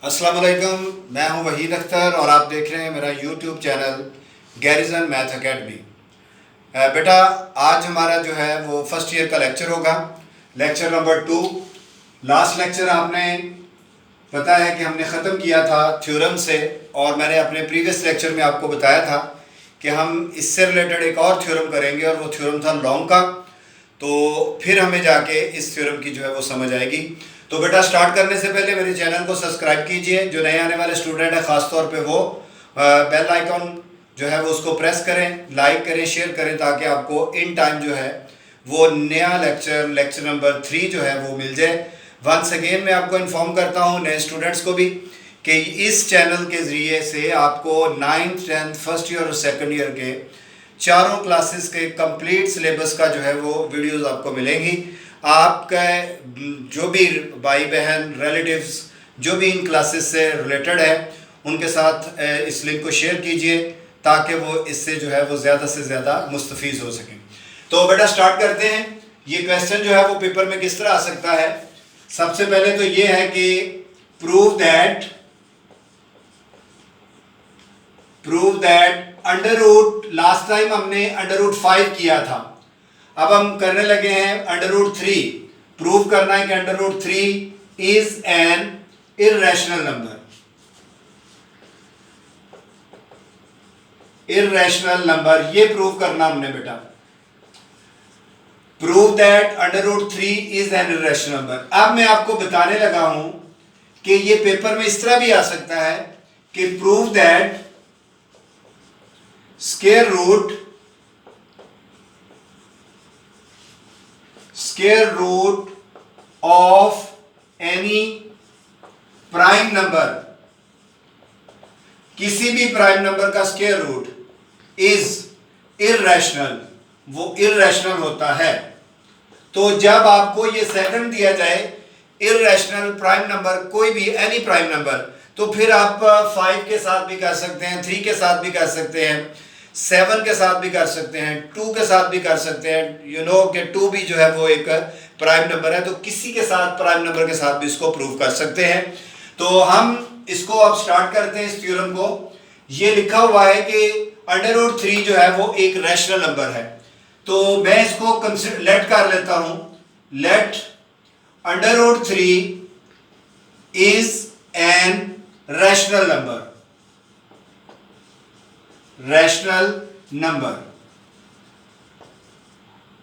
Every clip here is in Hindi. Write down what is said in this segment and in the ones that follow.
अस्सलाम वालेकुम, मैं हूं वहीद अख्तर और आप देख रहे हैं मेरा YouTube channel garrison math academy. बेटा, आज हमारा जो है वो फर्स्ट ईयर का लेक्चर होगा, लेक्चर नंबर 2। लास्ट लेक्चर आपने पता है कि हमने ख़त्म किया था थ्योरम से, और मैंने अपने प्रीवियस लेक्चर में आपको बताया था कि हम इससे रिलेटेड एक और थ्योरम करेंगे और वो थ्योरम था लॉन्ग का। तो फिर हमें जाके इस थ्योरम की जो है वो समझ आएगी। तो बेटा, स्टार्ट करने से पहले मेरे चैनल को सब्सक्राइब कीजिए। जो नए आने वाले स्टूडेंट हैं ख़ास तौर पे वो बेल आइकॉन जो है वो उसको प्रेस करें, लाइक करें, शेयर करें, ताकि आपको इन टाइम जो है वो नया लेक्चर नंबर 3 जो है वो मिल जाए। वंस अगेन मैं आपको इन्फॉर्म करता हूँ नए स्टूडेंट्स को भी कि इस चैनल के ज़रिए से आपको 9th 10th फर्स्ट ईयर और सेकंड ईयर के चारों क्लासेस के कंप्लीट सिलेबस का जो है वो वीडियोस आपको मिलेंगी। आपका जो भी भाई बहन रिलेटिव्स जो भी इन क्लासेस से रिलेटेड है उनके साथ इस लिंक को शेयर कीजिए ताकि वो इससे जो है वो ज़्यादा से ज़्यादा मुस्तफ़ीज़ हो सकें। तो बेटा, स्टार्ट करते हैं। ये क्वेश्चन जो है वो पेपर में किस तरह आ सकता है। सबसे पहले तो ये है कि prove that under root, last time हमने अंडर रूट 5 किया था, अब हम करने लगे हैं अंडर रूट 3। प्रूव करना है कि under root 3 is an irrational number. Irrational number ये प्रूव करना हमने बेटा। Prove that under root 3 is an irrational number. अब मैं आपको बताने लगा हूं कि ये पेपर में इस तरह भी आ सकता है कि prove that square root of any prime number, किसी भी प्राइम नंबर का स्क्वायर रूट इज इर्रेशनल, वो इर्रेशनल होता है। तो जब आपको ये सेकंड दिया जाए इर्रेशनल प्राइम नंबर, कोई भी एनी प्राइम नंबर, तो फिर आप 5 के साथ भी कर सकते हैं, 3 के साथ भी कर सकते हैं, 7 के साथ भी कर सकते हैं, 2 के साथ भी कर सकते हैं। यू नो कि 2 भी जो है वो एक प्राइम नंबर है, तो किसी के साथ प्राइम नंबर के साथ भी इसको प्रूव कर सकते हैं। तो हम इसको अब स्टार्ट करते हैं इस थ्योरम को। ये लिखा हुआ है कि अंडर रूट 3 जो है वो एक रैशनल नंबर है। तो मैं इसको लेट कर लेता हूं, let under root 3 is an rational number. Rational number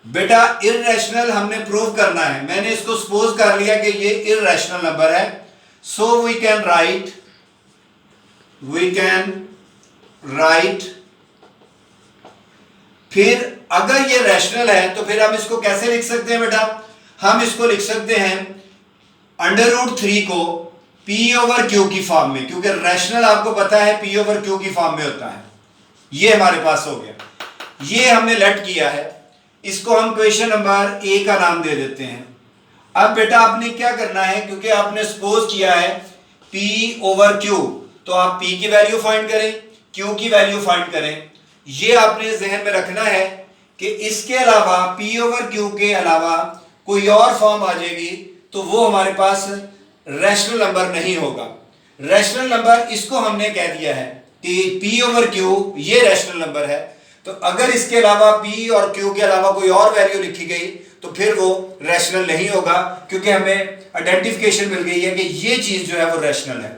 बेटा, इर्रेशनल हमने प्रूव करना है। मैंने इसको सपोज कर लिया कि ये इर्रेशनल नंबर है, सो वी कैन राइट फिर अगर ये रैशनल है तो फिर हम इसको कैसे लिख सकते हैं बेटा। हम इसको लिख सकते हैं अंडर रूट 3 को पी ओवर क्यू की फॉर्म में, क्योंकि रैशनल आपको पता है पी ओवर क्यू की फॉर्म में होता है। ये हमारे पास हो गया, ये हमने लेट किया है। इसको हम क्वेश्चन नंबर ए का नाम दे देते हैं। अब बेटा आपने क्या करना है, क्योंकि आपने सपोज किया है P ओवर Q, तो आप P की वैल्यू फाइंड करें, Q की वैल्यू फाइंड करें। ये आपने जहन में रखना है कि इसके अलावा P ओवर Q के अलावा कोई और फॉर्म आ जाएगी तो वो हमारे पास रैशनल नंबर नहीं होगा। रैशनल नंबर इसको हमने कह दिया है कि P ओवर Q ये रैशनल नंबर है। तो अगर इसके अलावा P और Q के अलावा कोई और वैल्यू लिखी गई तो फिर वो रैशनल नहीं होगा, क्योंकि हमें आइडेंटिफिकेशन मिल गई है कि ये चीज जो है वो रैशनल है।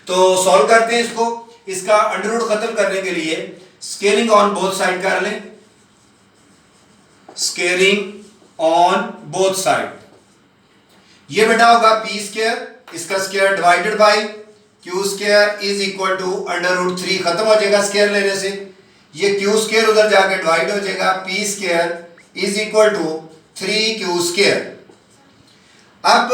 तो सॉल्व करते हैं इसको। इसका अंडर रूट खत्म करने के लिए स्केलिंग ऑन बोथ साइड कर लें। स्केलिंग ऑन बोथ साइड, ये बेटा होगा पी स्क्वायर, इसका square divided by Q square is equal to under root 3, खत्म हो जाएगा स्क्वायर लेने से। ये क्यू स्क्वायर उधर जाके डिवाइड हो जाएगा, P square is equal to 3q square. अब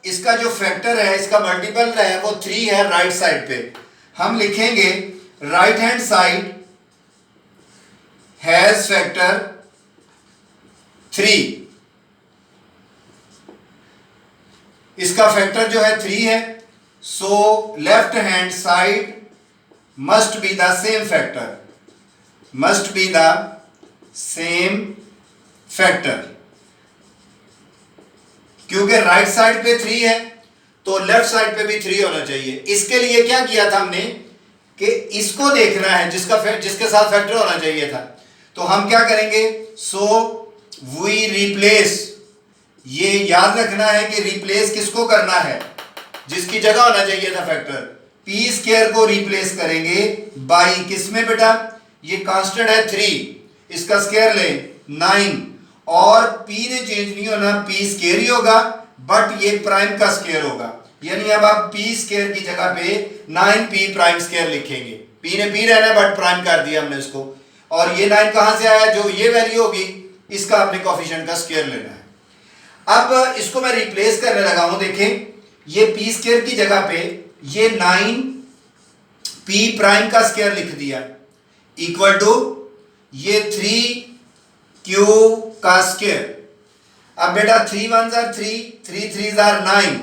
इसका जो फैक्टर है, इसका मल्टीपल है वो 3 है राइट साइड पे। हम लिखेंगे right hand side has factor 3। इसका फैक्टर जो है 3 है, so left hand side must be the same factor, must be the same factor. क्योंकि राइट साइड पे 3 है तो लेफ्ट साइड पे भी 3 होना चाहिए। इसके लिए क्या किया था हमने कि इसको देखना है जिसके साथ फैक्टर होना चाहिए था। तो हम क्या करेंगे, सो वी रिप्लेस, ये याद रखना है कि रिप्लेस किसको करना है, जिसकी जगह होना चाहिए था फैक्टर, पी स्क्वायर को रिप्लेस करेंगे बाई किसमें बेटा, ये कांस्टेंट है 3, इसका स्क्वायर ले 9, और पी ने चेंज नहीं होना, पी स्क्वायर ही होगा, बट ये प्राइम का स्क्वायर होगा। यानी अब आप पी स्क्वायर की जगह पे 9p प्राइम स्क्वायर लिखेंगे। पी ने पी रहना बट प्राइम कर दिया हमने इसको, और ये 9 कहां से आया, जो ये वैल्यू होगी इसका अपने कोफिशिएंट का स्क्वायर लेना है। अब इसको मैं रिप्लेस करने लगा हूं, देखें ये पी स्क्वायर की जगह पे ये 9p प्राइम का स्क्वायर लिख दिया इक्वल टू ये 3q का स्क्वायर। अब बेटा 3 1 जार 3, 3 3 जार 9,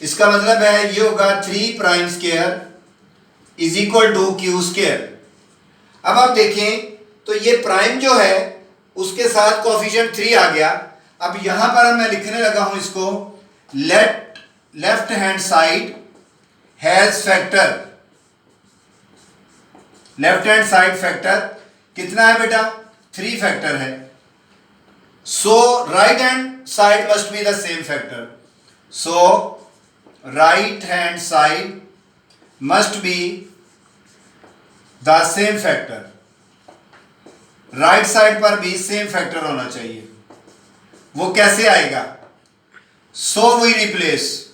इसका मतलब है ये होगा 3 prime square is equal to Q square. अब आप देखें तो ये प्राइम जो है उसके साथ कोफिशिएंट 3 आ गया। अब यहां पर मैं लिखने लगा हूं इसको, left hand side has factor, left hand side factor कितना है बेटा, 3 फैक्टर है। So right hand side must be the same factor, so right hand side must be the same factor, right side पर भी सेम फैक्टर होना चाहिए। वो कैसे आएगा, सो वी रिप्लेस,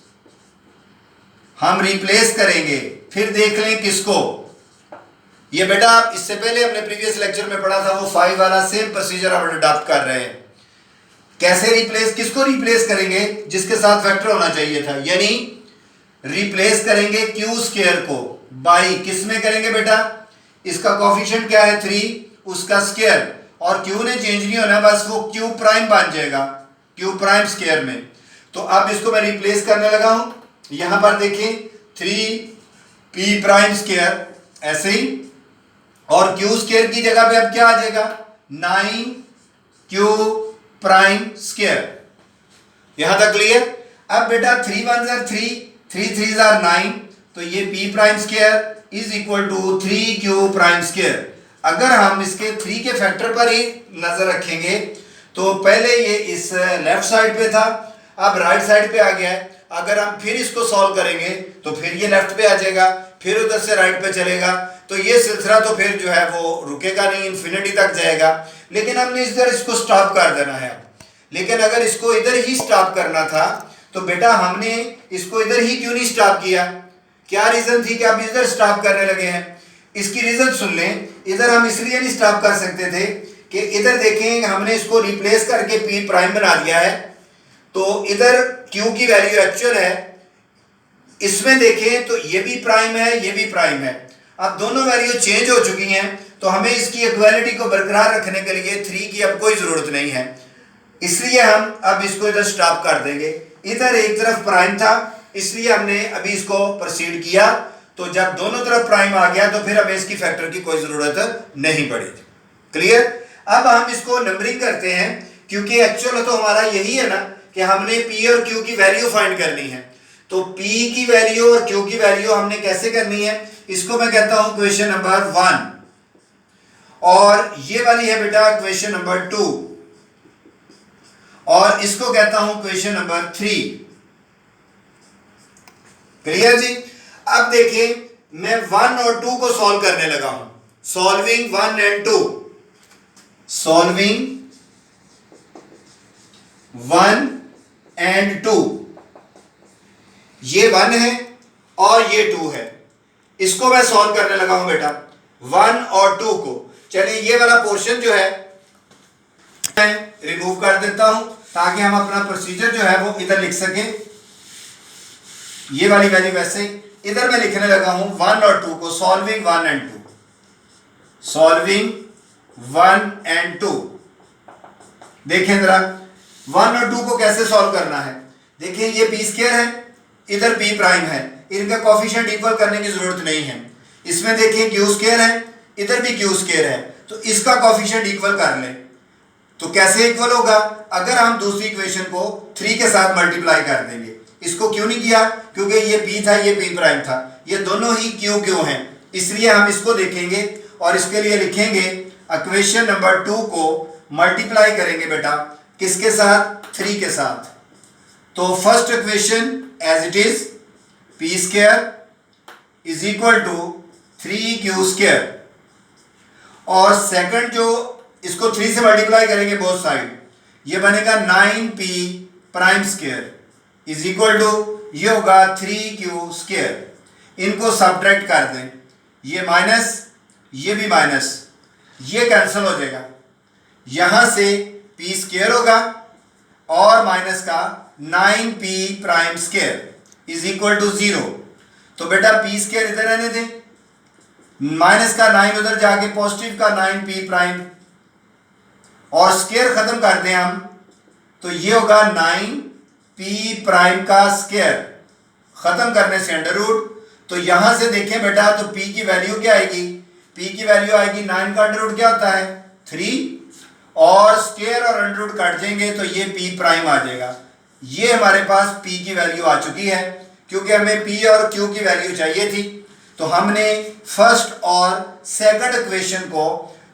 हम रिप्लेस करेंगे, फिर देख लें किसको, ये बेटा आप इससे पहले हमने प्रीवियस लेक्चर में पढ़ा था, वो 5 वाला सेम प्रोसीजर आप अडॉप्ट कर रहे हैं। कैसे रिप्लेस, किसको रिप्लेस करेंगे, जिसके साथ फैक्टर होना चाहिए था, यानी रिप्लेस करेंगे क्यू स्क्वायर को बाई किस में करेंगे बेटा, इसका कोफिशिएंट क्या है 3, उसका स्क्वायर, और क्यू ने चेंज नहीं होना, बस वो क्यू प्राइम बन जाएगा क्यू प्राइम स्क्वायर में। तो अब इसको मैं रिप्लेस करने लगा हूं, यहां पर देखें 3p प्राइम स्क्वायर ऐसे ही, और क्यू स्क्वायर की जगह पे अब क्या आ जाएगा 9q प्राइम स्क्वायर। यहां तक क्लियर। अब बेटा 3 1 जार 3, 3 3 जार 9, तो ये p prime square is equal to 3q prime square. अगर हम इसके 3 के फैक्टर पर ही नजर रखेंगे तो पहले ये इस लेफ्ट साइड पे था, अब राइट साइड पे आ गया है। अगर हम फिर इसको सॉल्व करेंगे तो फिर ये लेफ्ट पे आ जाएगा, फिर उधर से राइट पे चलेगा, तो ये सिलसिला तो फिर जो है वो रुकेगा नहीं, इन्फिनिटी तक जाएगा। लेकिन हमने इधर इसको स्टॉप कर देना है। लेकिन अगर इसको इधर ही स्टॉप करना था तो बेटा हमने इसको इधर ही क्यों नहीं स्टॉप किया, क्या रीजन थी कि आप इधर स्टॉप करने लगे हैं, इसकी रीजन सुन लें। इधर हम इसलिए नहीं स्टॉप कर सकते थे कि इधर देखें हमने इसको रिप्लेस करके p प्राइम बना दिया है, तो इधर q की वैल्यू एक्चुअल है, इसमें देखें तो ये भी प्राइम है ये भी प्राइम है। अब दोनों वैल्यू चेंज हो चुकी हैं, तो हमें इसकी इक्वालिटी को बरकरार रखने के लिए 3 की अब कोई जरूरत नहीं है, इसलिए हम अब इसको इधर स्टॉप कर देंगे। इधर एक तरफ प्राइम था इसलिए हमने अभी इसको प्रोसीड किया, तो जब दोनों तरफ प्राइम आ गया तो फिर हमें इसकी फैक्टर की कोई जरूरत नहीं पड़ी। क्लियर। अब हम इसको नंबरिंग करते हैं, क्योंकि एक्चुअल तो हमारा यही है ना कि हमने p और q की वैल्यू फाइंड करनी है। तो p की वैल्यू और q की वैल्यू हमने कैसे करनी है, इसको मैं कहता हूं क्वेश्चन नंबर 1, और ये वाली है बेटा क्वेश्चन नंबर 2, और इसको कहता हूं क्वेश्चन नंबर 3। क्लियर जी। अब देखिए मैं 1 और 2 को सॉल्व करने लगा हूं, सॉल्विंग 1 एंड 2, सॉल्विंग 1 एंड 2, ये 1 है और ये 2 है, इसको मैं सॉल्व करने लगा हूं बेटा 1 और 2 को। चलिए ये वाला पोर्शन जो है मैं रिमूव कर देता हूं ताकि हम अपना प्रोसीजर जो है वो इधर लिख सकें। ये वाली वैल्यू वैसे इधर मैं लिखने लगा हूं 1 और 2 को, सॉल्विंग 1 एंड 2, सॉल्विंग 1 एंड 2। देखें जरा 1 और 2 को कैसे सॉल्व करना है। देखिए ये p स्क्वायर है, इधर p प्राइम है, इनका कोफिशिएंट इक्वल करने की जरूरत नहीं है। इसमें देखिए q स्क्वायर है, इधर भी q स्क्वायर है, तो इसका कोफिशिएंट इक्वल कर लें। तो कैसे इक्वल होगा, अगर हम दूसरी इक्वेशन को 3 के साथ मल्टीप्लाई कर देंगे, इसको क्यों नहीं किया? क्योंकि ये P था, ये P प्राइम था, ये दोनों ही Q Q हैं, इसलिए हम इसको देखेंगे और इसके लिए लिखेंगे इक्वेशन नंबर 2 को मल्टीप्लाई करेंगे बेटा किसके साथ? 3 के साथ। तो first equation as it is P square is equal to 3Q square, और सेकंड जो इसको 3 से मल्टीप्लाई करेंगे बोथ साइड, ये बनेगा 9P prime square is equal to ये होगा 3Q स्क्वायर। इनको सब्ट्रैक्ट कर दें, ये माइनस, ये भी माइनस, ये कैंसिल हो जाएगा, यहां से P स्क्वायर होगा और माइनस का 9P prime square is equal to 0। तो बेटा P स्क्वायर इधर रहने दें, माइनस का 9 उधर जाके पॉजिटिव का 9P प्राइम, और स्क्वायर खत्म कर दें हम, तो ये होगा 9P प्राइम का स्क्वायर, खत्म करने से अंडर रूट। तो यहां से देखें बेटा तो P की वैल्यू क्या आएगी? P की वैल्यू आएगी 9 का अंडर रूट क्या होता है? 3, और स्क्वायर और अंडर रूट काट देंगे तो ये P प्राइम आ जाएगा। ये हमारे पास P की वैल्यू आ चुकी है, क्योंकि हमें P और Q की वैल्यू चाहिए थी। तो हमने फर्स्ट और सेकंड इक्वेशन को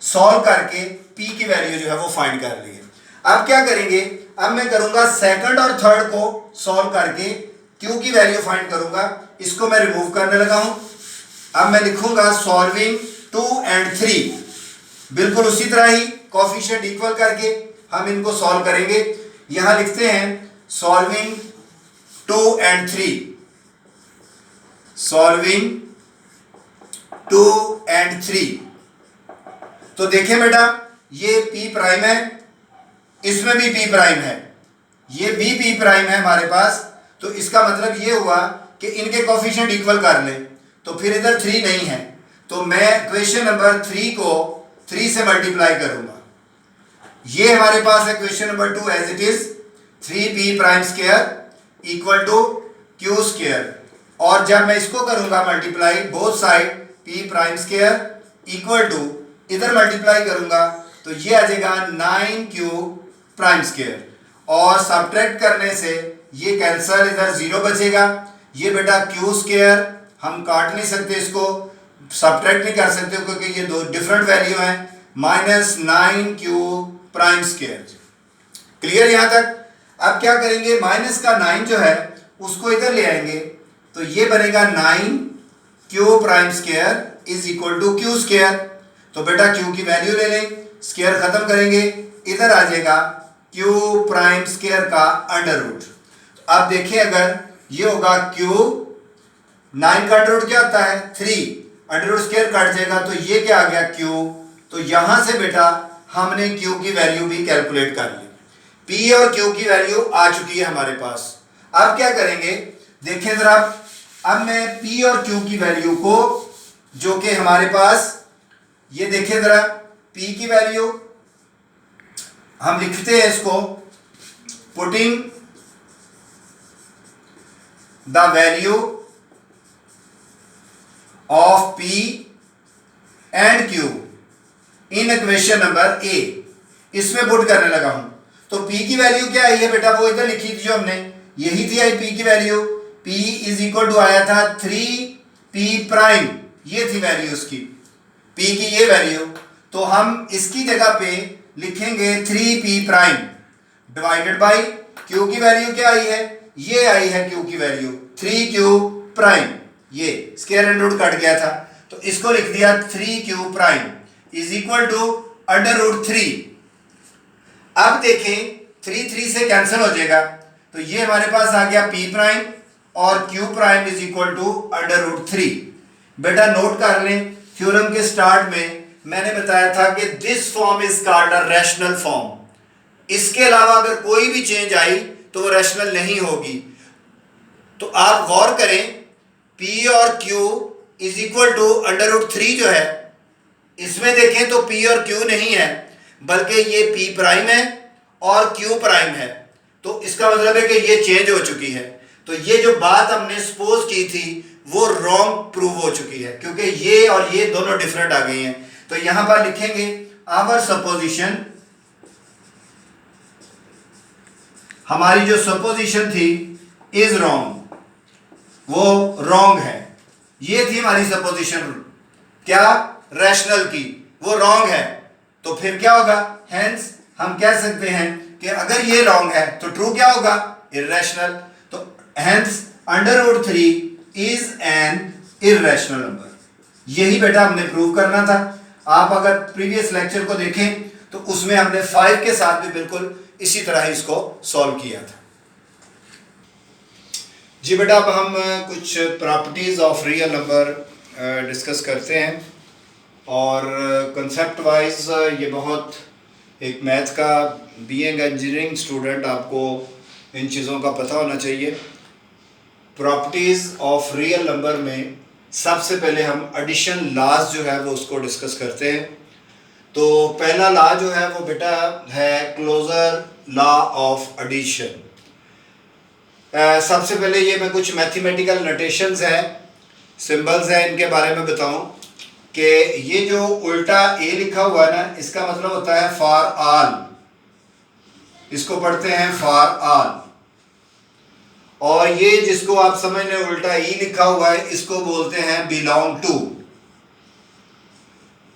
सॉल्व करके P की वैल्यू जो है वो फाइंड कर ली है। अब क्या करेंगे? अब मैं करूंगा सेकंड और थर्ड को सॉल्व करके Q की वैल्यू फाइंड करूंगा। इसको मैं रिमूव करने लगा हूं। अब मैं लिखूंगा सॉल्विंग 2 and 3, बिल्कुल उसी तरह ही कोफिशिएंट इक्वल करके हम इनको सॉल्व करेंगे। यहां लिखते हैं सॉल्विंग 2 and 3, सॉल्विंग 2 and 3। तो देखें बेटा ये P प्राइम है, इसमें भी P प्राइम है, ये भी P प्राइम है हमारे पास। तो इसका मतलब ये हुआ कि इनके कोफिशिएंट इक्वल कर लें, तो फिर इधर 3 नहीं है, तो मैं इक्वेशन नंबर 3 को 3 से मल्टीप्लाई करूंगा। ये हमारे पास है equation number 2 as it is 3P prime square equal to Q square, और जब मैं इसको करूंगा multiply both side P prime square equal to इधर मल्टीप्लाई करूंगा तो ये आ जाएगा 9Q प्राइम स्क्वायर, और सब्ट्रैक्ट करने से ये कैंसर, इधर 0 बचेगा। ये बेटा Q स्क्वायर हम काट नहीं सकते, इसको सब्ट्रैक्ट नहीं कर सकते क्योंकि ये दो डिफरेंट वैल्यू हैं, minus 9Q prime square. Clear यहां तक? अब क्या करेंगे? माइनस का 9 जो है उसको इधर ले आएंगे, तो ये बनेगा 9Q prime square is equal to Q square. तो बेटा Q की वैल्यू ले लें, स्क्वायर खत्म करेंगे, इधर आ जाएगा Q प्राइम स्क्वायर का अंडर रूट। अब देखिए अगर ये होगा Q, 9 का अंडर रूट क्या होता है? 3, अंडर रूट स्क्वायर काट जाएगा तो ये क्या आ गया? Q। तो यहां से बेटा हमने Q की वैल्यू भी कैलकुलेट कर ली, P और Q की वैल्यू आ चुकी है हमारे पास। अब क्या करेंगे? देखें जरा, अब मैं P और Q की वैल्यू को जो कि हमारे पास, ये देखें जरा, P की वैल्यू हम लिखते हैं इसको putting the value of P and Q in equation number A, इसमें पुट करने लगा हूं। तो P की वैल्यू क्या आई है बेटा? वो इधर लिखी थी जो हमने, यही थी आई P की value. P is equal to आया था 3P प्राइम, ये थी वैल्यू उसकी, P की ये वैल्यू। तो हम इसकी जगह पे लिखेंगे 3P prime divided by Q की वैल्यू क्या आई है? ये आई है Q की वैल्यू 3Q प्राइम, ये स्क्वायर एंड रूट कट गया था तो इसको लिख दिया 3Q prime is equal to under root 3। अब देखें 3 से कैंसिल हो जाएगा, तो ये हमारे पास आ गया P प्राइम और Q prime is equal to under root 3। बेटा नोट कर लें, थ्योरम के स्टार्ट में मैंने बताया था कि this form is called a rational form. इसके अलावा अगर कोई भी चेंज आई तो वो रैशनल नहीं होगी। तो आप गौर करें, P और Q is equal to under root 3 जो है, इसमें देखें तो P और Q नहीं है बल्कि ये P प्राइम है और Q प्राइम है। तो इसका मतलब है कि ये चेंज हो चुकी है। तो ये जो बात हमने सपोज की थी वो रॉन्ग प्रूव हो चुकी है, क्योंकि ये और ये दोनों डिफरेंट आ गई हैं। तो यहां पर लिखेंगे आवर सपोजिशन, हमारी जो सपोजिशन थी इज रॉन्ग, वो रॉन्ग है। ये थी हमारी सपोजिशन, क्या, रैशनल की, वो रॉन्ग है। तो फिर क्या होगा, हेंस हम कह सकते हैं कि अगर ये रॉन्ग है तो ट्रू क्या होगा, इर्रेशनल। तो hence √3 is an irrational number. यही बेटा हमने प्रूव करना था। आप अगर प्रीवियस लेक्चर को देखें तो उसमें हमने 5 के साथ भी बिल्कुल इसी तरह इसको सॉल्व किया था। जी बेटा, अब हम कुछ properties of real number discuss करते हैं। और कंसेप्ट वाइज ये बहुत एक मैथ का, बीइंग इंजीनियरिंग स्टूडेंट, आपको इन चीज़ों का पता होना चाहिए। प्रॉपर्टीज़ ऑफ रियल नंबर में सबसे पहले हम एडिशन लॉज जो है वो उसको डिस्कस करते हैं। तो पहला लॉ जो है वो बेटा है क्लोजर लॉ ऑफ एडिशन। सबसे पहले ये मैं कुछ मैथमेटिकल नोटेशंस हैं, सिंबल्स हैं, इनके बारे में बताऊं कि ये जो उल्टा ए लिखा हुआ है ना, इसका मतलब होता है फॉर ऑल, इसको पढ़ते हैं फॉर ऑल। और ये जिसको आप समझ लें उल्टा ई लिखा हुआ है, इसको बोलते हैं बिलोंग टू,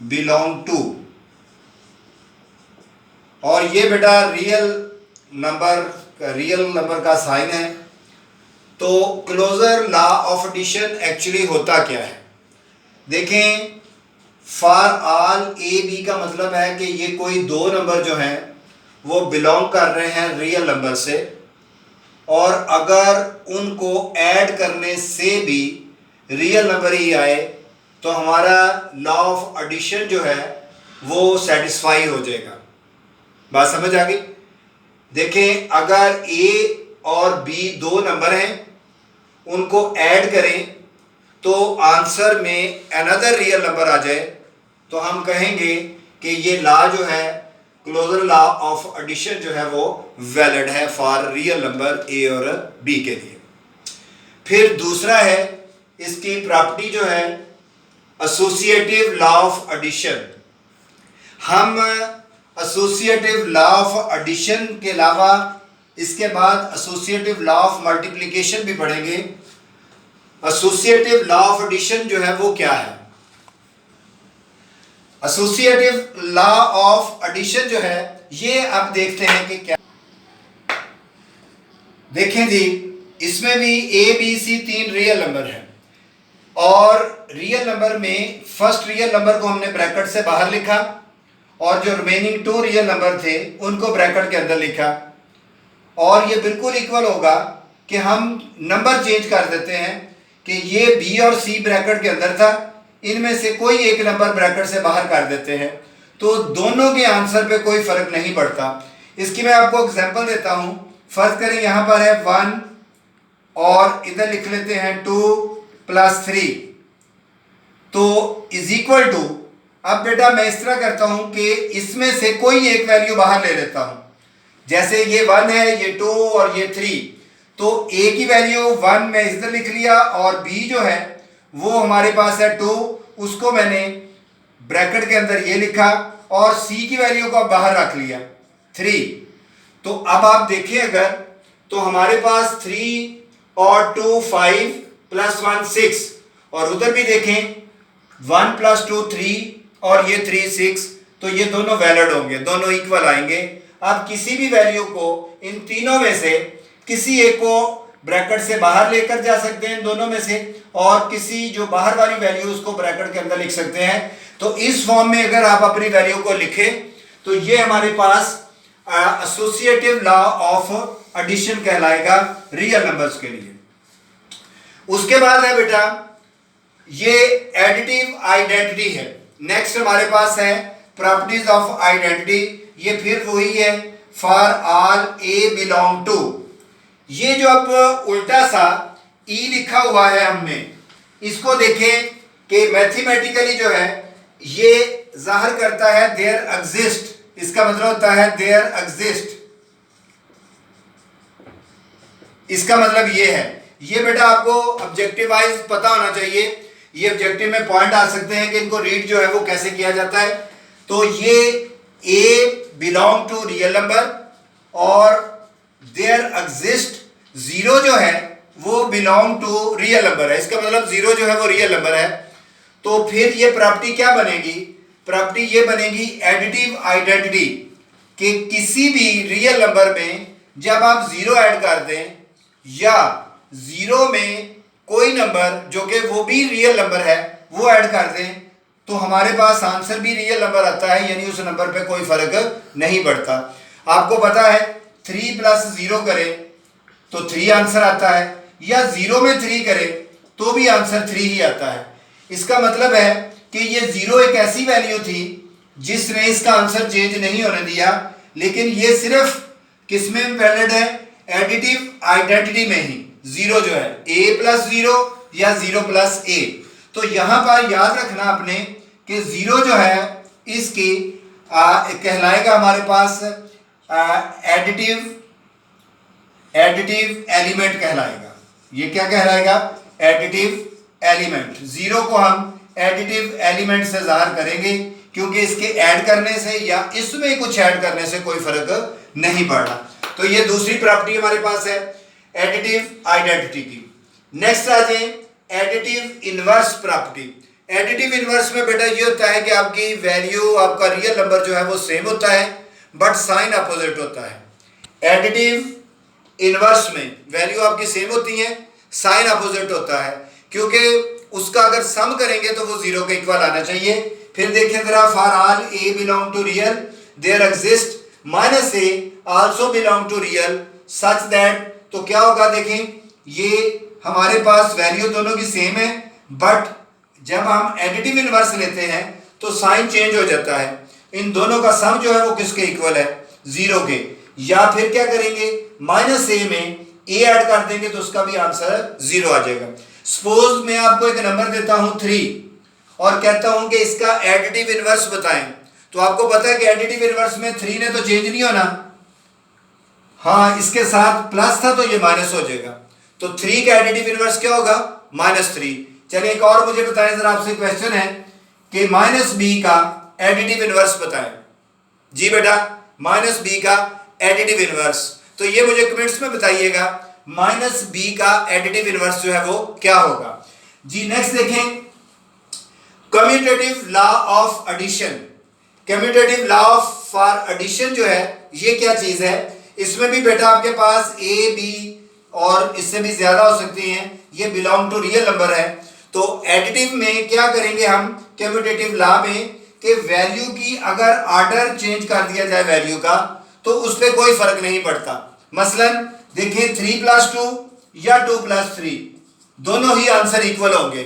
बिलोंग टू। और ये बेटा रियल नंबर का साइन है। तो closure law of addition actually होता क्या है, देखें। फॉर ऑल ए बी का मतलब है कि ये कोई दो नंबर जो हैं वो बिलोंग कर रहे हैं रियल नंबर से, और अगर उनको ऐड करने से भी रियल नंबर ही आए तो हमारा लॉ ऑफ एडिशन जो है वो सेटिस्फाई हो जाएगा। बात समझ आ गई। देखें, अगर ए और बी दो नंबर हैं, उनको ऐड करें तो आंसर में अनदर रियल नंबर आ जाए तो हम कहेंगे कि ये लॉ जो है, क्लोजर लॉ ऑफ एडिशन जो है वो वैलिड है फॉर रियल नंबर ए और बी के लिए। फिर दूसरा है इसकी प्रॉपर्टी जो है एसोसिएटिव लॉ ऑफ एडिशन। हम एसोसिएटिव लॉ ऑफ एडिशन के अलावा इसके बाद एसोसिएटिव लॉ ऑफ मल्टीप्लिकेशन भी पढ़ेंगे। एसोसिएटिव लॉ ऑफ एडिशन जो है वो क्या है, एसोसिएटिव लॉ ऑफ एडिशन जो है ये अब देखते हैं कि क्या। देखें जी, इसमें भी A B C 3 real number हैं, और रियल नंबर में फर्स्ट रियल नंबर को हमने ब्रैकेट से बाहर लिखा और जो रिमेनिंग 2 रियल नंबर थे उनको ब्रैकेट के अंदर लिखा। और ये बिल्कुल इक्वल होगा कि हम नंबर चेंज कर देते हैं कि ये बी और सी ब्रैकेट के अंदर था, इनमें से कोई एक नंबर ब्रैकेट से बाहर कर देते हैं, तो दोनों के आंसर पे कोई फर्क नहीं पड़ता। इसकी मैं आपको एग्जांपल देता हूं। फर्ज करें यहां पर है 1 और इधर लिख लेते हैं 2 + 3, तो इज इक्वल टू। अब बेटा मैं इस तरह करता हूं कि इसमें से कोई एक वैल्यू बाहर ले लेता हूं। जैसे ये 1 है, ये 2 और ये 3, तो ए की वैल्यू 1 मैं इधर लिख लिया और बी जो है वो हमारे पास है 2, उसको मैंने ब्रैकेट के अंदर ये लिखा, और सी की वैल्यू को बाहर रख लिया 3। तो अब आप देखें अगर, तो हमारे पास 3 और 2 5 + 1 6, और उधर भी देखें 1 + 2 3 और ये 3 6, तो ये दोनों वैलिड होंगे, दोनों इक्वल आएंगे। अब किसी भी वैल्यू को इन तीनों में से किसी एक को ब्रैकेट से बाहर लेकर जा सकते हैं दोनों में से, और किसी जो बाहर वाली वैल्यू उसको ब्रैकेट के अंदर लिख सकते हैं। तो इस फॉर्म में अगर आप अपनी वैल्यू को लिखें तो ये हमारे पास एसोसिएटिव लॉ ऑफ एडिशन कहलाएगा रियल नंबर्स के लिए। उसके बाद है बेटा ये एडिटिव आइडेंटिटी है। नेक्स्ट हमारे पास है प्रॉपर्टीज ऑफ आइडेंटिटी। ये फिर वही है for all A belong to. ये जो अब उल्टा सा ई लिखा हुआ है हमने, इसको देखें कि मैथमेटिकली जो है ये जाहिर करता है देयर एग्जिस्ट। इसका मतलब होता है देयर एग्जिस्ट, इसका मतलब ये है। ये बेटा आपको ऑब्जेक्टिव वाइज पता होना चाहिए। ये ऑब्जेक्टिव में पॉइंट आ सकते हैं कि इनको रीड जो है वो कैसे किया जाता है। तो ये ए बिलोंग टू रियल नंबर और देयर एग्जिस्ट 0 जो है वो बिलोंग टू रियल नंबर है, इसका मतलब 0 जो है वो रियल नंबर है। तो फिर ये प्रॉपर्टी क्या बनेगी, प्रॉपर्टी ये बनेगी एडिटिव आइडेंटिटी, कि किसी भी रियल नंबर में जब आप 0 ऐड कर दें या 0 में कोई नंबर जो कि वो भी रियल नंबर है वो ऐड कर दें तो हमारे पास आंसर भी रियल नंबर आता है, यानी उस नंबर पे कोई फर्क नहीं पड़ता। आपको पता है 3 + 0 करें तो 3 आंसर आता है, या 0 में 3 करें तो भी आंसर 3 ही आता है। इसका मतलब है कि ये 0 एक ऐसी वैल्यू थी जिसने इसका आंसर चेंज नहीं होने दिया, लेकिन ये सिर्फ किस में वैलिड है, एडिटिव आइडेंटिटी में ही। 0 जो है a + 0 या 0 + a। तो यहां पर याद रखना आपने कि 0 जो है इसकी कहलाएगा हमारे पास एडिटिव एलिमेंट कहलाएगा। ये क्या कहलाएगा, एडिटिव एलिमेंट। 0 को हम एडिटिव एलिमेंट से ज़ाहिर करेंगे क्योंकि इसके ऐड करने से या इसमें कुछ ऐड करने से कोई फर्क नहीं पड़ रहा। तो ये दूसरी प्रॉपर्टी हमारे पास है एडिटिव आइडेंटिटी की। नेक्स्ट आ जाए additive inverse property. Additive inverse में बेटा ये होता है कि आपकी वैल्यू, आपका रियल नंबर जो है वो सेम होता है बट साइन अपोजिट होता है। एडिटिव इनवर्स में वैल्यू आपकी सेम होती है, साइन अपोजिट होता है, क्योंकि उसका अगर सम करेंगे तो वो 0 के इक्वल आना चाहिए। फिर देखें जरा, for all a belong to real there exist -a also belong to real such that, तो क्या होगा देखें, ये हमारे पास वैल्यू दोनों की सेम है बट जब हम एडिटिव इनवर्स लेते हैं तो साइन चेंज हो जाता है। इन दोनों का सम जो है वो किसके इक्वल है, 0 के। या फिर क्या करेंगे, -a में a ऐड कर देंगे तो उसका भी आंसर 0 आ जाएगा। सपोज मैं आपको एक नंबर देता हूं 3 और कहता हूं कि इसका एडिटिव इनवर्स बताएं, तो आपको पता है कि एडिटिव इनवर्स में 3 ने तो चेंज नहीं होना, हाँ इसके साथ प्लस था तो ये माइनस हो जाएगा। तो 3 का एडिटिव इनवर्स क्या होगा, -3। चलिए एक और मुझे बताएं जरा, आपसे क्वेश्चन है कि -b का एडिटिव इनवर्स बताएं। जी बेटा, -b का एडिटिव इनवर्स, तो ये मुझे कमेंट्स में बताइएगा -b का एडिटिव इनवर्स जो है वो क्या होगा। जी नेक्स्ट देखें, commutative law of addition. Commutative law of for addition जो है ये क्या चीज है, इसमें भी बेटा आपके पास a b और इससे भी ज्यादा हो सकती हैं, ये बिलोंग टू रियल नंबर है। तो एडिटिव में क्या करेंगे हम, कम्यूटेटिव लॉ में, कि वैल्यू की अगर ऑर्डर चेंज कर दिया जाए वैल्यू का तो उस पर कोई फर्क नहीं पड़ता। मसलन देखिए 3 + 2 या 2 + 3 दोनों ही आंसर इक्वल होंगे।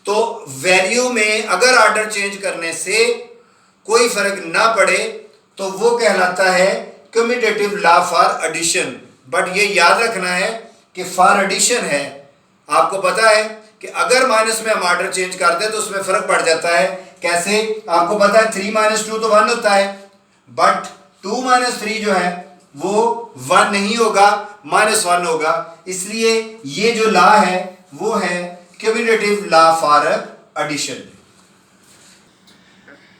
तो वैल्यू में अगर ऑर्डर चेंज करने से कोई फर्क ना पड़े तो वो कहलाता है commutative law for addition. But ये याद रखना है कि फॉर एडिशन है, आपको पता है कि अगर माइनस में हम ऑर्डर चेंज कर दें तो उसमें फर्क पड़ जाता है। कैसे, आपको पता है 3 - 2 तो 1 होता है, बट 2 - 3 जो है वो 1 नहीं होगा, -1 होगा। इसलिए ये जो लॉ है वो है कम्यूटेटिव लॉ फॉर एडिशन।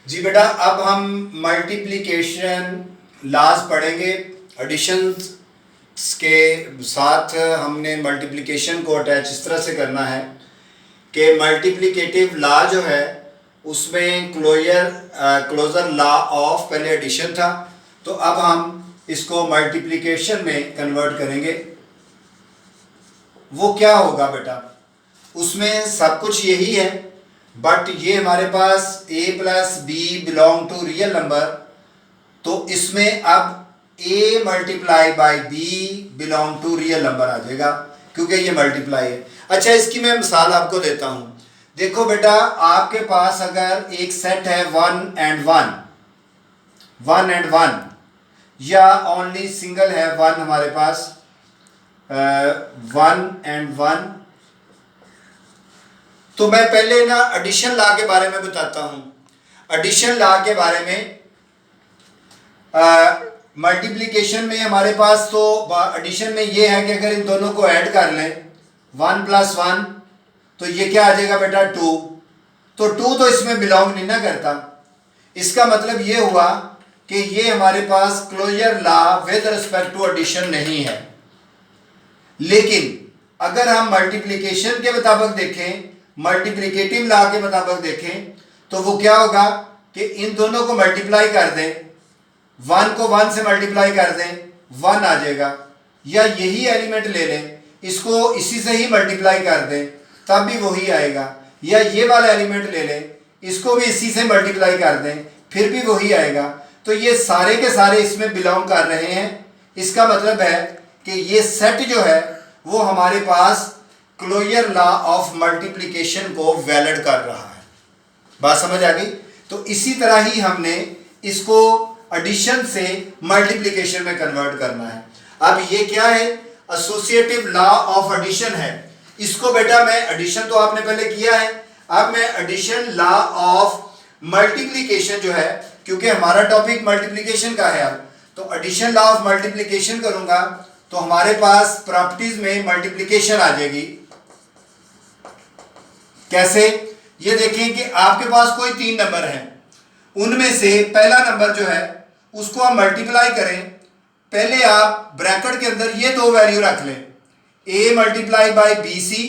जी बेटा, अब हम मल्टीप्लिकेशन लॉज पढ़ेंगे। एडिशन के साथ हमने मल्टीप्लिकेशन को अटैच इस तरह से करना है कि मल्टीप्लिकेटिव लॉ जो है उसमें क्लोजर लॉ ऑफ पहले एडिशन था, तो अब हम इसको मल्टीप्लिकेशन में कन्वर्ट करेंगे। वो क्या होगा बेटा, उसमें सब कुछ यही है बट ये हमारे पास a + b belong to real number, तो इसमें अब a × b belong to real number आ जाएगा क्योंकि ये मल्टीप्लाई है। अच्छा, इसकी मैं मिसाल आपको देता हूँ। देखो बेटा, आपके पास अगर एक सेट है 1 and 1 या ओनली सिंगल है 1 हमारे पास 1 and 1, तो मैं पहले ना एडिशन लॉ के बारे में बताता हूँ। एडिशन लॉ के बारे में, मल्टीप्लिकेशन में हमारे पास तो एडिशन में ये है कि अगर इन दोनों को ऐड कर लें 1 + 1 तो ये क्या आ जाएगा बेटा 2। तो 2 तो इसमें बिलोंग नहीं ना करता। इसका मतलब ये हुआ कि ये हमारे पास closure law with respect to addition नहीं है। लेकिन अगर हम मल्टीप्लिकेशन के मुताबिक देखें, मल्टीप्लिकेटिव लॉ के मुताबिक देखें, तो वो क्या होगा कि इन दोनों को मल्टीप्लाई कर दें, 1 को 1 से मल्टीप्लाई कर दें, 1 आ जाएगा। या यही एलिमेंट ले लें, इसको इसी से ही मल्टीप्लाई कर दें, तब भी वही आएगा। या ये वाला एलिमेंट ले लें, इसको भी इसी से मल्टीप्लाई कर दें, फिर भी वही आएगा। तो ये सारे के सारे इसमें बिलोंग कर रहे हैं। इसका मतलब है कि ये सेट जो है वो हमारे पास क्लोजर लॉ ऑफ मल्टीप्लिकेशन को वैलिड कर रहा है। बात समझ आ गई? तो इसी तरह ही हमने इसको एडिशन से मल्टीप्लिकेशन में कन्वर्ट करना है। अब ये क्या है? एसोसिएटिव लॉ ऑफ एडिशन है। इसको बेटा मैं एडिशन तो आपने पहले किया है, अब मैं एडिशन लॉ ऑफ मल्टीप्लिकेशन जो है, क्योंकि हमारा टॉपिक मल्टीप्लिकेशन का है अब, तो एडिशन लॉ ऑफ मल्टीप्लिकेशन करूंगा तो हमारे पास प्रॉपर्टीज में मल्टीप्लिकेशन आ जाएगी। कैसे? ये देखें कि आपके पास कोई 3 नंबर हैं, उनमें से पहला नंबर जो है उसको आप मल्टीप्लाई करें। पहले आप ब्रैकेट के अंदर ये 2 वैल्यू रख लें, a multiply by B C,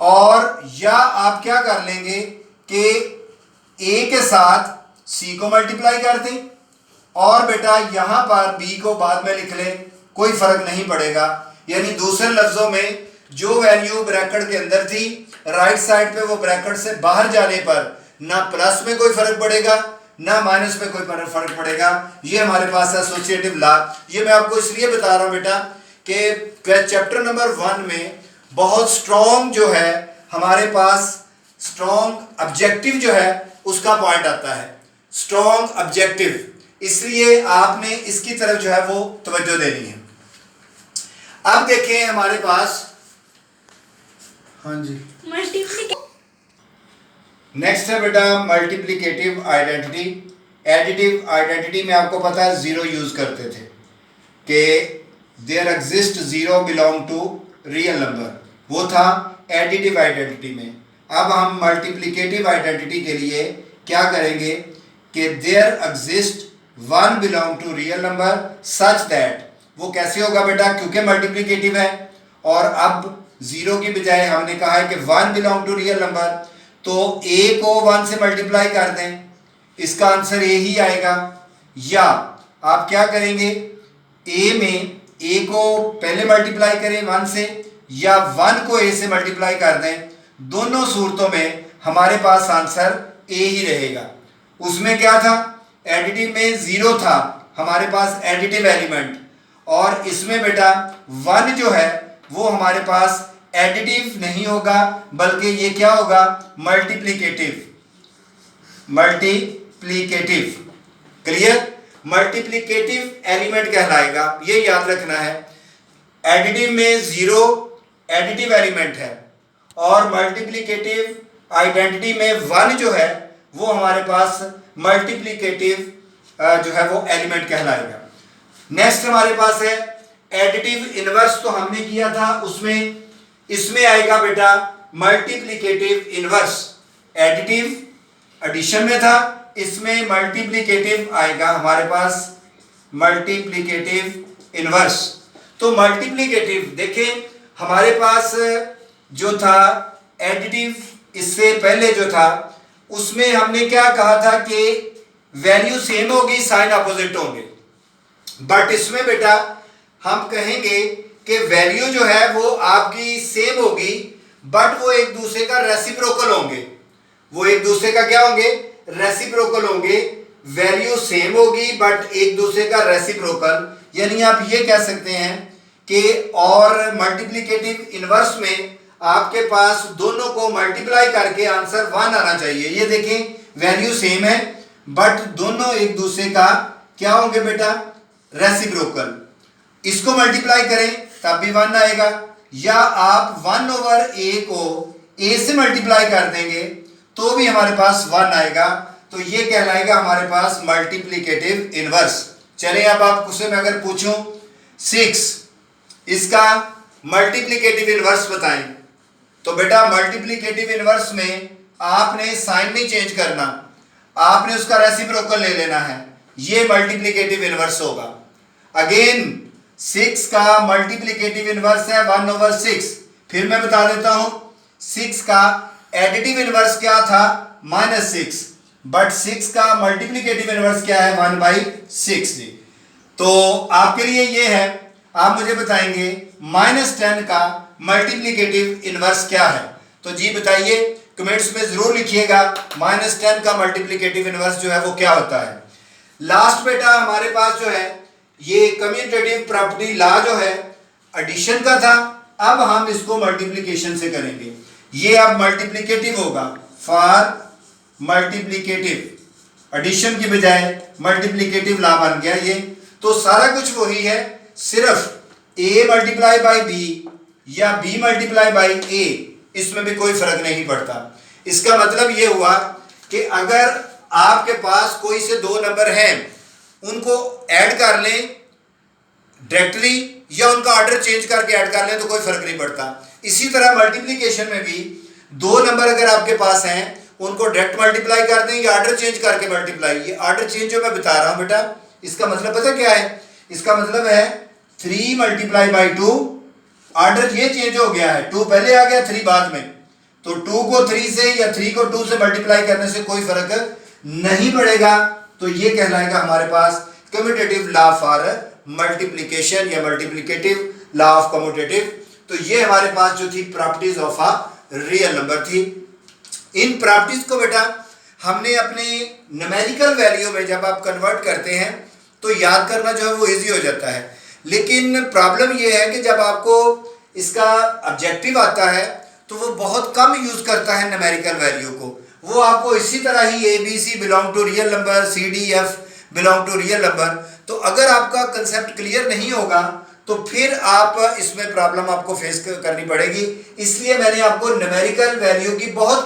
और या आप क्या कर लेंगे कि a के साथ c को मल्टीप्लाई कर दें, और बेटा यहां पर b को बाद में लिख लें, कोई फर्क नहीं पड़ेगा। यानी दूसरे लफ्जों में जो वैल्यू ब्रैकेट के अंदर थी, राइट साइड पे वो ब्रैकेट से बाहर जाने पर ना प्लस में कोई फर्क पड़ेगा ना माइनस में कोई फर्क पड़ेगा। ये हमारे पास है एसोसिएटिव लॉ। ये मैं आपको इसलिए बता रहा हूं बेटा कि चैप्टर नंबर 1 में बहुत स्ट्रॉन्ग जो है हमारे पास स्ट्रॉन्ग ऑब्जेक्टिव जो है उसका पॉइंट आता है, स्ट्रॉन्ग ऑब्जेक्टिव। इसलिए आपने इसकी तरफ जो है वो तवज्जो देनी है। अब देखें हमारे पास, हाँ जी, नेक्स्ट है बेटा मल्टीप्लिकेटिव आइडेंटिटी। एडिटिव आइडेंटिटी में आपको पता है 0 यूज करते थे कि there exist 0 belong to real number, वो था एडिटिव आइडेंटिटी में। अब हम मल्टीप्लिकेटिव आइडेंटिटी के लिए क्या करेंगे कि there exist 1 belong to real number such that, वो कैसे होगा बेटा? क्योंकि मल्टीप्लिकेटिव है और अब 0 की बजाय हमने कहा है कि 1 बिलोंग टू रियल नंबर, तो a को 1 से मल्टीप्लाई कर दें, इसका आंसर a ही आएगा। या आप क्या करेंगे, a में a को पहले मल्टीप्लाई करें 1 से, या 1 को a से मल्टीप्लाई कर दें। दोनों सूरतों में हमारे पास आंसर a ही रहेगा। उसमें क्या था? एडिटिव में 0 था हमारे पास एडिटिव एलिमेंट, और इसमें बेटा 1 जो है वो हमारे पास एडिटिव नहीं होगा, बल्कि ये क्या होगा? Multiplicative. Multiplicative, clear? Multiplicative element कहलाएगा, ये याद रखना है। एडिटिव में 0 एडिटिव एलिमेंट है, और मल्टीप्लिकेटिव आइडेंटिटी में 1 जो है वो हमारे पास मल्टीप्लिकेटिव जो है वो एलिमेंट कहलाएगा। नेक्स्ट हमारे पास है एडिटिव इनवर्स, तो हमने किया था उसमें, इसमें आएगा बेटा मल्टीप्लिकेटिव इनवर्स। एडिटिव एडिशन में था, इसमें मल्टीप्लिकेटिव आएगा हमारे पास मल्टीप्लिकेटिव इनवर्स। तो मल्टीप्लिकेटिव देखें हमारे पास जो था एडिटिव, इससे पहले जो था उसमें हमने क्या कहा था कि वैल्यू सेम होगी, साइन अपोजिट होंगे। बट इसमें बेटा हम कहेंगे कि वैल्यू जो है वो आपकी सेम होगी, बट वो एक दूसरे का रेसिप्रोकल होंगे। वो एक दूसरे का क्या होंगे? रेसिप्रोकल होंगे। वैल्यू सेम होगी बट एक दूसरे का रेसिप्रोकल। यानी आप ये कह सकते हैं कि, और मल्टीप्लिकेटिव इनवर्स में आपके पास दोनों को मल्टीप्लाई करके आंसर 1 आना चाहिए। ये देखें वैल्यू सेम है बट दोनों एक दूसरे का क्या होंगे बेटा? रेसिप्रोकल। इसको मल्टीप्लाई करें तब भी 1 आएगा, या आप 1/a को a से मल्टीप्लाई कर देंगे तो भी हमारे पास 1 आएगा। तो ये कहलाएगा हमारे पास मल्टीप्लिकेटिव इनवर्स। चलिए अब आपसे मैं अगर पूछूं 6 इसका मल्टीप्लिकेटिव इनवर्स बताएं, तो बेटा मल्टीप्लिकेटिव इनवर्स में आपने साइन नहीं चेंज करना, आपने उसका रेसिप्रोकल ले लेना है। ये मल्टीप्लिकेटिव इनवर्स होगा। अगेन 6 का मल्टीप्लिकेटिव इनवर्स है 1/6। फिर मैं बता देता हूं 6 का एडिटिव इनवर्स क्या था, -6, बट 6 का मल्टीप्लिकेटिव इनवर्स क्या है, 1/6 जी। तो आपके लिए ये है, आप मुझे बताएंगे -10 का मल्टीप्लिकेटिव इनवर्स क्या है। तो जी बताइए, कमेंट्स में जरूर लिखिएगा -10 का मल्टीप्लिकेटिव इनवर्स जो है वो क्या होता है। लास्ट बेटा हमारे पास जो है ये कम्यूटेटिव प्रॉपर्टी लॉ जो है एडिशन का था, अब हम इसको मल्टीप्लिकेशन से करेंगे। ये अब मल्टीप्लिकेटिव होगा, फॉर मल्टीप्लिकेटिव एडिशन की बजाय मल्टीप्लिकेटिव लॉ बन गया ये। तो सारा कुछ वही है, सिर्फ a मल्टीप्लाई बाई बी या b मल्टीप्लाई बाई a, इसमें भी कोई फर्क नहीं पड़ता। इसका मतलब ये हुआ कि अगर आपके पास कोई से दो नंबर हैं, उनको ऐड कर लें डायरेक्टली या उनका ऑर्डर चेंज करके ऐड कर लें तो कोई फर्क नहीं पड़ता। इसी तरह मल्टीप्लिकेशन में भी दो नंबर अगर आपके पास हैं, उनको डायरेक्ट मल्टीप्लाई कर दें या ऑर्डर चेंज करके मल्टीप्लाई। ये ऑर्डर चेंज जो मैं बता रहा हूं बेटा, इसका मतलब पता क्या है, इसका मतलब है 3 मल्टीप्लाई बाई 2, ऑर्डर ये चेंज हो गया है, 2 पहले आ गया 3 बाद में, तो 2 को 3 से या 3 को 2 से मल्टीप्लाई करने से कोई फर्क नहीं पड़ेगा। तो ये कहलाएगा हमारे पास कम्यूटेटिव लॉ फॉर मल्टीप्लिकेशन या मल्टीप्लिकेटिव लॉ ऑफ कम्यूटेटिव। तो ये हमारे पास जो थी properties of a real number थी। इन प्रॉपर्टीज को बेटा हमने अपने न्यूमेरिकल वैल्यू में जब आप कन्वर्ट करते हैं तो याद करना जो है वो इजी हो जाता है। लेकिन प्रॉब्लम ये है कि जब आपको इसका ऑब्जेक्टिव आता है तो वो बहुत कम यूज करता है न्यूमेरिकल वैल्यू को। वो आपको इसी तरह ही ABC belong to real number, CDF belong to real number. तो अगर आपका कंसेप्ट क्लियर नहीं होगा तो फिर आप इसमें प्रॉब्लम आपको फेस करनी पड़ेगी। इसलिए मैंने आपको न्यूमेरिकल वैल्यू की बहुत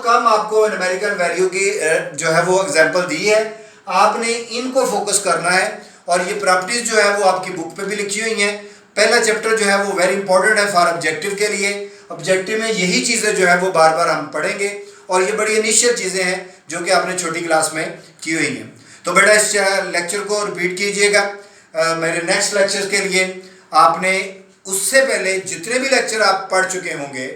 कम आपको न्यूमेरिकल वैल्यू की जो है वो एग्जांपल दी है। आपने इनको फोकस करना है और ये प्रॉपर्टीज जो है वो आपकी बुक पे भी लिखी हुई हैं। पहला चैप्टर जो है वो वेरी इंपॉर्टेंट है फॉर ऑब्जेक्टिव के लिए। ऑब्जेक्टिव में यही चीज़ें जो है वो बार बार हम पढ़ेंगे और ये बड़ी इनिशियल चीज़ें हैं जो कि आपने छोटी क्लास में की हुई हैं। तो बेटा इस लेक्चर को रिपीट कीजिएगा मेरे नेक्स्ट लेक्चर के लिए। आपने उससे पहले जितने भी लेक्चर आप पढ़ चुके होंगे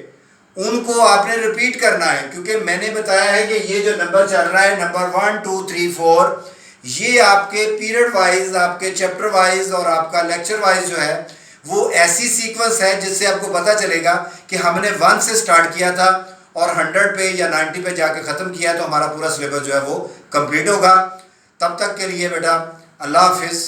उनको आपने रिपीट करना है, क्योंकि मैंने बताया है कि ये जो नंबर चल रहा है नंबर 1 2 3 4, ये आपके पीरियड वाइज, आपके चैप्टर वाइज और आपका लेक्चर वाइज जो है वो ऐसी सीक्वेंस है जिससे आपको पता चलेगा कि हमने 1 से स्टार्ट किया था और 100 पे या 90 पे जाके ख़त्म किया तो हमारा पूरा सिलेबस जो है वो कंप्लीट होगा। तब तक के लिए बेटा अल्लाह हाफिज़।